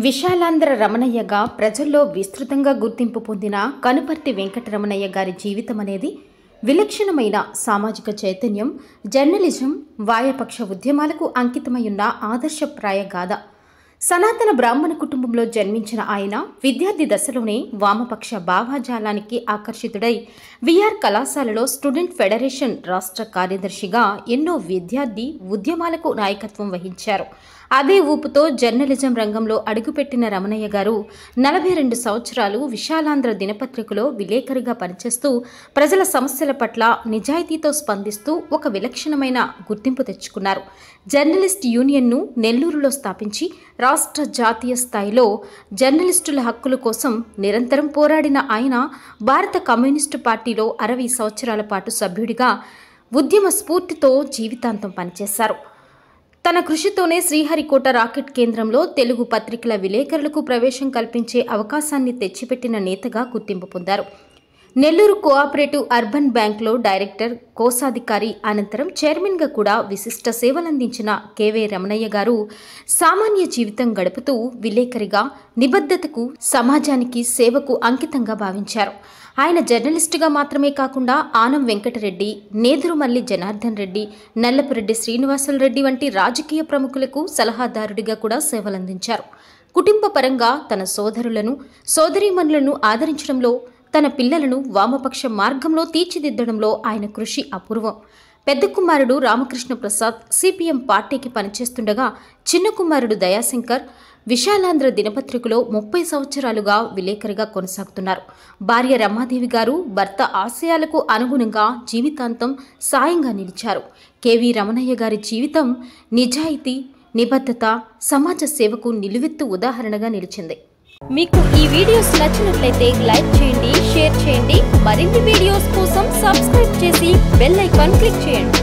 విశాలాంధ్ర రమణయ్యగా ప్రజల్లో విస్తృతంగా గుర్తింపు పొందిన కనుపర్తి వెంకటరమణయ్య గారి జీవితం అనేది విలక్షణమైన సామాజిక చైతన్యం, జర్నలిజం, వాయపక్ష ఉద్యమాలకు అంకితమై ఉన్న ఆదర్శప్రాయ గాథ. సనాతన బ్రాహ్మణ కుటుంబంలో జన్మించిన ఆయన విద్యార్థి దశలోనే వామపక్ష భావజాలానికి ఆకర్షితుడై విఆర్ కళాశాలలో స్టూడెంట్ ఫెడరేషన్ రాష్ట్ర కార్యదర్శిగా ఎన్నో విద్యార్థి ఉద్యమాలకు నాయకత్వం వహించారు. అదే ఊపుతో జర్నలిజం రంగంలో అడుగుపెట్టిన రమణయ్య గారు 42 సంవత్సరాలు విశాలాంధ్ర దినపత్రికలో విలేకరిగా పనిచేస్తూ ప్రజల సమస్యల పట్ల నిజాయితీతో స్పందిస్తూ ఒక విలక్షణమైన గుర్తింపు తెచ్చుకున్నారు. జర్నలిస్ట్ యూనియన్ను నెల్లూరులో స్థాపించి రాష్ట్ర జాతీయ స్థాయిలో జర్నలిస్టుల హక్కుల కోసం నిరంతరం పోరాడిన ఆయన భారత కమ్యూనిస్టు పార్టీలో 60 సంవత్సరాల పాటు సభ్యుడిగా ఉద్యమ స్ఫూర్తితో జీవితాంతం పనిచేశారు. తన కృషితోనే శ్రీహరికోట రాకెట్ కేంద్రంలో తెలుగు పత్రికల విలేకరులకు ప్రవేశం కల్పించే అవకాశాన్ని తెచ్చిపెట్టిన నేతగా గుర్తింపు పొందారు. నెల్లూరు కోఆపరేటివ్ అర్బన్ బ్యాంక్లో డైరెక్టర్, కోశాధికారి, అనంతరం చైర్మన్గా కూడా విశిష్ట సేవలందించిన కెవి రమణయ్య గారు సామాన్య జీవితం గడుపుతూ విలేకరిగా నిబద్ధతకు, సమాజానికి సేవకు అంకితంగా భావించారు. ఆయన జర్నలిస్టుగా మాత్రమే కాకుండా ఆనం వెంకటరెడ్డి, నేదురుమల్లి జనార్దన్ రెడ్డి, నల్లపురెడ్డి శ్రీనివాసులరెడ్డి వంటి రాజకీయ ప్రముఖులకు సలహాదారుడిగా కూడా సేవలందించారు. కుటుంబ పరంగా తన సోదరులను, సోదరీమణులను ఆదరించడంలో, తన పిల్లలను వామపక్ష మార్గంలో తీర్చిదిద్దడంలో ఆయన కృషి అపూర్వం. పెద్ద కుమారుడు రామకృష్ణ ప్రసాద్ సిపిఎం పార్టీకి పనిచేస్తుండగా చిన్న కుమారుడు దయాశంకర్ విశాలాంధ్ర దినపత్రికలో 30 సంవత్సరాలుగా విలేకరిగా కొనసాగుతున్నారు. భార్య రమాదేవి గారు భర్త ఆశయాలకు అనుగుణంగా జీవితాంతం సాయంగా నిలిచారు. కెవి రమణయ్య గారి జీవితం నిజాయితీ, నిబద్ధత, సమాజ సేవకు నిలువెత్తు ఉదాహరణగా నిలిచింది. మీకు ఈ వీడియోస్ నచ్చినట్లయితే లైక్ చేయండి, షేర్ చేయండి. మరిన్ని వీడియోస్ కోసం సబ్స్క్రైబ్ చేసి బెల్ ఐకాన్ క్లిక్ చేయండి.